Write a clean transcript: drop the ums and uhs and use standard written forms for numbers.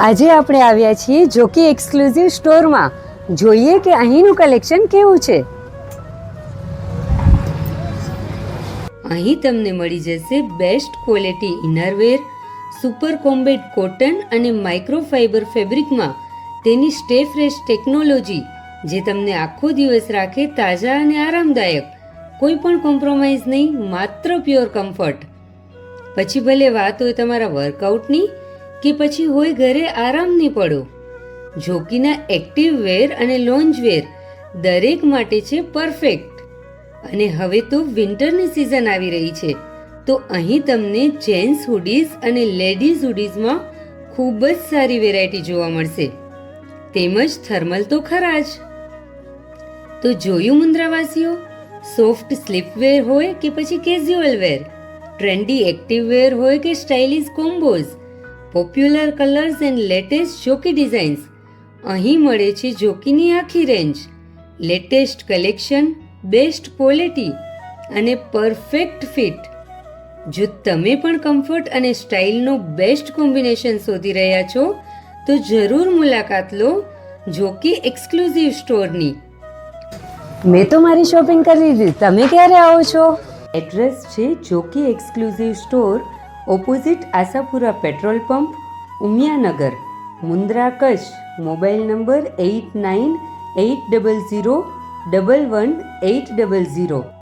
આજે આપણે આવ્યા છીએ જોકી એક્સક્લુઝિવ સ્ટોરમાં. જોઈએ કે અહીંનું કલેક્શન કેવું છે. અહીં તમને મળી જશે best quality innerwear, super combat cotton અને માઇક્રોફાઇબર ફેબ્રિકમાં તેની સ્ટે ફ્રેશ ટેકનોલોજી જે તમને આખો દિવસ રાખે તાજા અને આરામદાયક. કોઈ પણ કોમ્પ્રોમાઇઝ નહીં, માત્ર પ્યોર કમ્ફર્ટ. પછી ભલે વાત હોય તમારા વર્કઆઉટની કે પછી હોય ઘરે આરામની પડો, જોકીના એક્ટિવ વેર અને લોન્જ વેર દરેક માટે છે પરફેક્ટ. અને હવે તો વિન્ટરની સિઝન આવી રહી છે, તો અહીં તમને જેન્ટ્સ હુડીઝ અને લેડીઝ હુડીઝમાં ખૂબ જ સારી વેરાયટી જોવા મળશે. તેમજ થર્મલ તો ખરા જ. તો જોયું મુન્દ્રાવાસીઓ, સોફ્ટ સ્લીપવેર હોય કે પછી કેઝ્યુઅલ વેર, ટ્રેન્ડી એક્ટિવ વેર હોય કે stylish combos, popular colours and latest jockey designs, અહીં મળે છે જોકીની આખી range. Latest collection, best quality અને પરફેક્ટ ફિટ. જો તમે પણ કમ્ફર્ટ અને સ્ટાઇલનો બેસ્ટ કોમ્બિનેશન શોધી રહ્યા છો તો જરૂર મુલાકાત લો જોકી એક્સક્લુઝિવ સ્ટોરની. મેં તો મારી શોપિંગ કરી લીધી, તમે ક્યારે આવો છો? એડ્રેસ છે jockey exclusive store, opposite Ashapura petrol pump, Umiyanagar, Mundra, Kutch. Mobile number 8980011800.